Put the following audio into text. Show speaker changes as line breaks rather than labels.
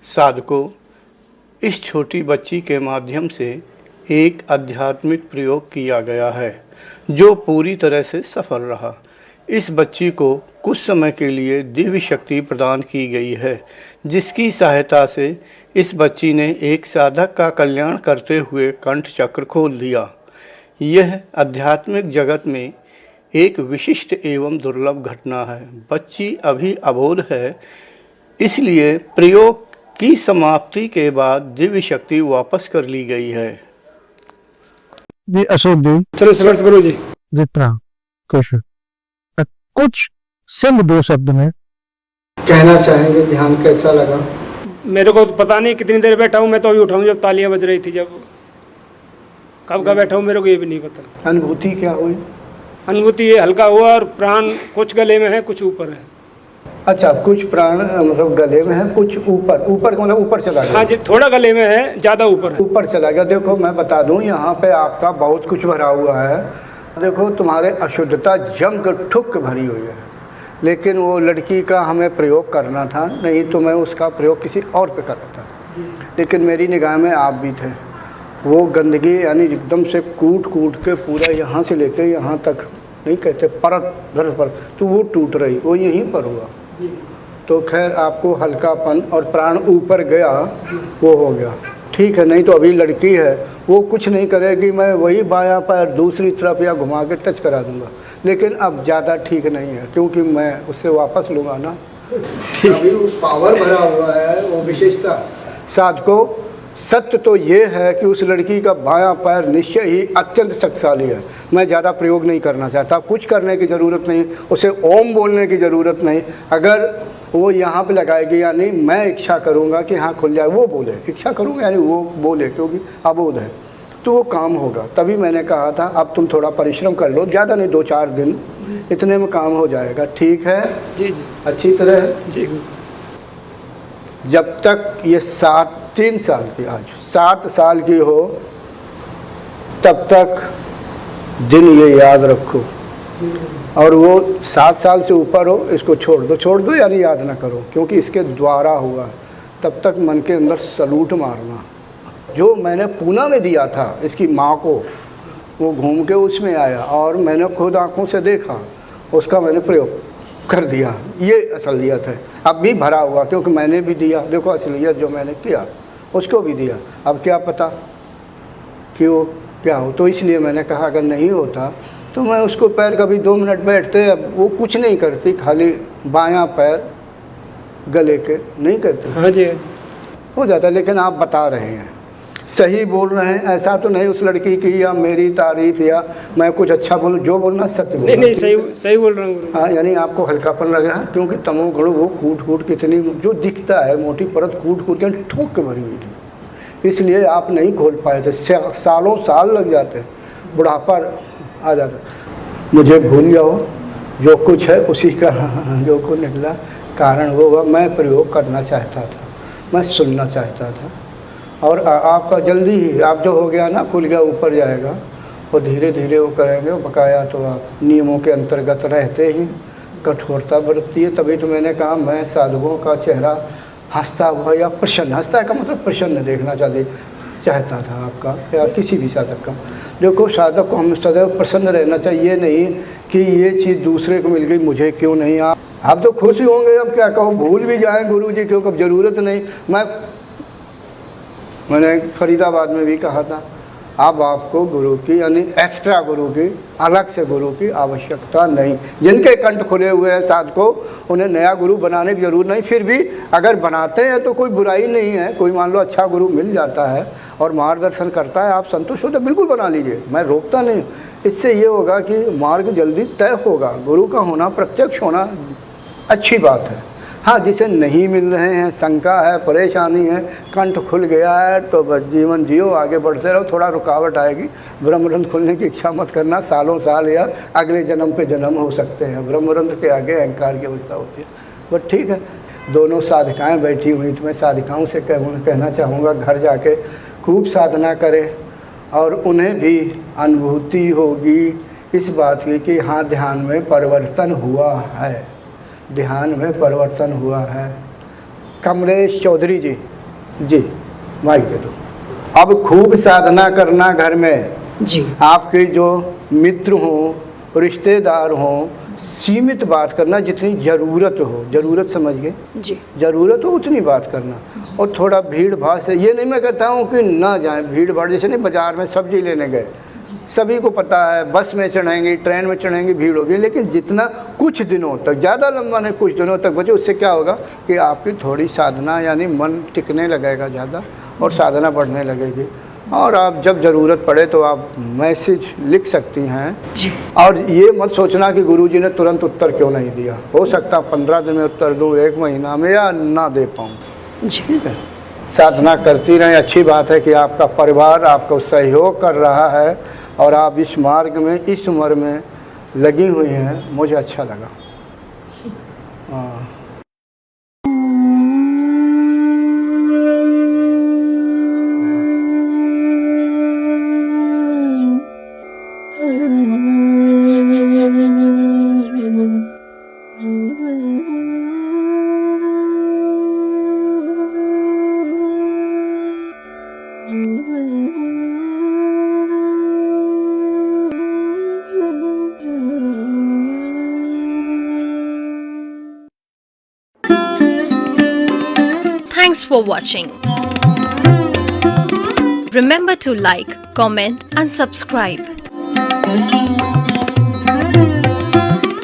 साधकों, इस छोटी बच्ची के माध्यम से एक आध्यात्मिक प्रयोग किया गया है जो पूरी तरह से सफल रहा। इस बच्ची को कुछ समय के लिए दिव्य शक्ति प्रदान की गई है, जिसकी सहायता से इस बच्ची ने एक साधक का कल्याण करते हुए कंठ चक्र खोल दिया। यह आध्यात्मिक जगत में एक विशिष्ट एवं दुर्लभ घटना है। बच्ची अभी अबोध है, इसलिए प्रयोग की समाप्ति के बाद दिव्य शक्ति वापस कर ली गई है।
जी अशोक जी,
चलो संघर्ष गुरु जी।
जितना कुछ सिर्फ 2 शब्द में
कहना चाहेंगे, ध्यान कैसा लगा?
मेरे को तो पता नहीं कितनी देर बैठा हूँ, मैं तो अभी उठा हूँ जब तालियां बज रही थी। जब कब का बैठा हूँ मेरे को ये भी नहीं पता।
अनुभूति क्या हुई?
अनुभूति ये हल्का हुआ और प्राण कुछ गले में है, कुछ ऊपर है।
अच्छा, कुछ प्राण मतलब गले में है, कुछ ऊपर मतलब ऊपर चला गया।
हाँ जी, थोड़ा गले में है, ज़्यादा ऊपर है।
ऊपर चला गया। देखो मैं बता दूं, यहाँ पे आपका बहुत कुछ भरा हुआ है। देखो तुम्हारे अशुद्धता जंग ठुक भरी हुई है, लेकिन वो लड़की का हमें प्रयोग करना था, नहीं तो मैं उसका प्रयोग किसी और पे कर रहा था। लेकिन मेरी निगाह में आप भी थे। वो गंदगी यानी एकदम से कूट के पूरा यहाँ से लेकर यहाँ तक, नहीं कहते परत दर परत, तो वो टूट रही, वो यहीं पर हुआ। तो खैर आपको हल्कापन और प्राण ऊपर गया, वो हो गया, ठीक है। नहीं तो अभी लड़की है, वो कुछ नहीं करेगी, मैं वही बायां पैर दूसरी तरफ या घुमा के टच करा दूंगा। लेकिन अब ज़्यादा ठीक नहीं है, क्योंकि मैं उससे वापस लूँगा ना। अभी वो पावर भरा हुआ है, वो विशेषता। साधकों, सत्य तो ये है कि उस लड़की का बायां पैर निश्चय ही अत्यंत शक्तिशाली है। मैं ज़्यादा प्रयोग नहीं करना चाहता, कुछ करने की ज़रूरत नहीं, उसे ओम बोलने की ज़रूरत नहीं। अगर वो यहाँ पे लगाएगी, यानी मैं इच्छा करूँगा कि हाँ खुल जाए, वो बोले, इच्छा करूँगा यानी वो बोले, क्योंकि अबोध है, तो वो काम होगा। तभी मैंने कहा था अब तुम थोड़ा परिश्रम कर लो, ज़्यादा नहीं, 2-4 दिन, इतने में काम हो जाएगा। ठीक है
जी जी,
अच्छी तरह
जी।
जब तक ये 3 साल की, आज 7 साल की हो, तब तक दिन ये याद रखो। और वो 7 साल से ऊपर हो, इसको छोड़ दो यानी याद ना करो, क्योंकि इसके द्वारा हुआ। तब तक मन के अंदर सलूट मारना। जो मैंने पूना में दिया था इसकी माँ को, वो घूम के उसमें आया और मैंने खुद आंखों से देखा, उसका मैंने प्रयोग कर दिया। ये असलियत है। अब भी भरा हुआ, क्योंकि मैंने भी दिया। देखो असलियत जो मैंने किया उसको भी दिया। अब क्या पता कि वो क्या हो, तो इसलिए मैंने कहा अगर नहीं होता तो मैं उसको पैर कभी 2 मिनट बैठते, अब वो कुछ नहीं करती, खाली बायां पैर गले के नहीं करते,
हाँ जी,
हो जाता। लेकिन आप बता रहे हैं, सही बोल रहे हैं, ऐसा तो नहीं उस लड़की की या मेरी तारीफ या मैं कुछ अच्छा बोलूं, जो बोलना सत्य बोलना।
नहीं सही बोल रहा हूँ।
हाँ, यानी आपको हल्कापन लग रहा है, क्योंकि तमोगुण वो कूट कितनी जो दिखता है, मोटी परत कूट के ठोक के भरी हुई थी, इसलिए आप नहीं खोल पाए थे। सालों साल लग जाते, बुढ़ापा आ जाता। मुझे भूल जाओ, जो कुछ है उसी का जो कुछ निकला, कारण वो हुआ। मैं प्रयोग करना चाहता था, मैं सुनना चाहता था, और आपका जल्दी ही आप जो हो गया ना, खुल गया, ऊपर जाएगा, वो धीरे धीरे वो करेंगे। बकाया तो आप नियमों के अंतर्गत रहते ही कठोरता बरतती है। तभी तो मैंने कहा मैं साधुओं का चेहरा हंसता हुआ या प्रसन्न, हंसता का मतलब प्रसन्न देखना चाहता था आपका, या किसी भी साधक का। देखो साधक को हम सदैव प्रसन्न रहना चाहिए, ये नहीं कि ये चीज़ दूसरे को मिल गई मुझे क्यों नहीं। आप तो खुश ही होंगे, अब क्या कहो, भूल भी जाएँ गुरु जी, क्योंकि अब ज़रूरत नहीं। मैंने फरीदाबाद में भी कहा था, अब आपको गुरु की यानी एक्स्ट्रा गुरु की, अलग से गुरु की आवश्यकता नहीं। जिनके कंठ खुले हुए हैं साधकों, उन्हें नया गुरु बनाने की जरूरत नहीं। फिर भी अगर बनाते हैं तो कोई बुराई नहीं है। कोई मान लो अच्छा गुरु मिल जाता है और मार्गदर्शन करता है, आप संतुष्ट हो तो बिल्कुल बना लीजिए, मैं रोकता नहीं। इससे ये होगा कि मार्ग जल्दी तय होगा। गुरु का होना, प्रत्यक्ष होना अच्छी बात है। हाँ, जिसे नहीं मिल रहे हैं, शंका है, परेशानी है, कंठ खुल गया है, तो बस जीवन जियो, आगे बढ़ते रहो। थोड़ा रुकावट आएगी, ब्रह्मरंध्र खुलने की इच्छा मत करना। सालों साल या अगले जन्म पे जन्म हो सकते हैं। ब्रह्मरंध्र के आगे अहंकार की अवस्था होती है, बट ठीक है। दोनों साधिकाएं बैठी हुई, तो मैं साधिकाओं से कहना चाहूँगा घर जाके खूब साधना करें और उन्हें भी अनुभूति होगी इस बात की कि हाँ ध्यान में परिवर्तन हुआ है, ध्यान में परिवर्तन हुआ है। कमलेश चौधरी जी माइक दे दो। अब खूब साधना करना घर में
जी।
आपके जो मित्र हों, रिश्तेदार हों, सीमित बात करना, जितनी ज़रूरत हो, ज़रूरत समझ गए
जी।
ज़रूरत हो उतनी बात करना। और थोड़ा भीड़ भाड़ से, ये नहीं मैं कहता हूँ कि ना जाएं, भीड़ भाड़ जैसे नहीं बाज़ार में सब्जी लेने गए, सभी को पता है बस में चढ़ेंगे, ट्रेन में चढ़ेंगे, भीड़ होगी, लेकिन जितना कुछ दिनों तक, ज़्यादा लंबा नहीं, कुछ दिनों तक बचे, उससे क्या होगा कि आपकी थोड़ी साधना यानी मन टिकने लगेगा ज़्यादा और साधना बढ़ने लगेगी। और आप जब ज़रूरत पड़े तो आप मैसेज लिख सकती हैं
जी।
और ये मत सोचना कि गुरुजी ने तुरंत उत्तर क्यों नहीं दिया, हो सकता 15 दिन में उत्तर दूँ, 1 महीना में, या ना दे पाऊँ।
जी।
ठीक है, साधना करती रहें। अच्छी बात है कि आपका परिवार आपको सहयोग कर रहा है और आप इस मार्ग में इस उम्र में लगी हुई हैं, मुझे अच्छा लगा। हाँ।
Thanks for watching. Remember to like, comment and subscribe.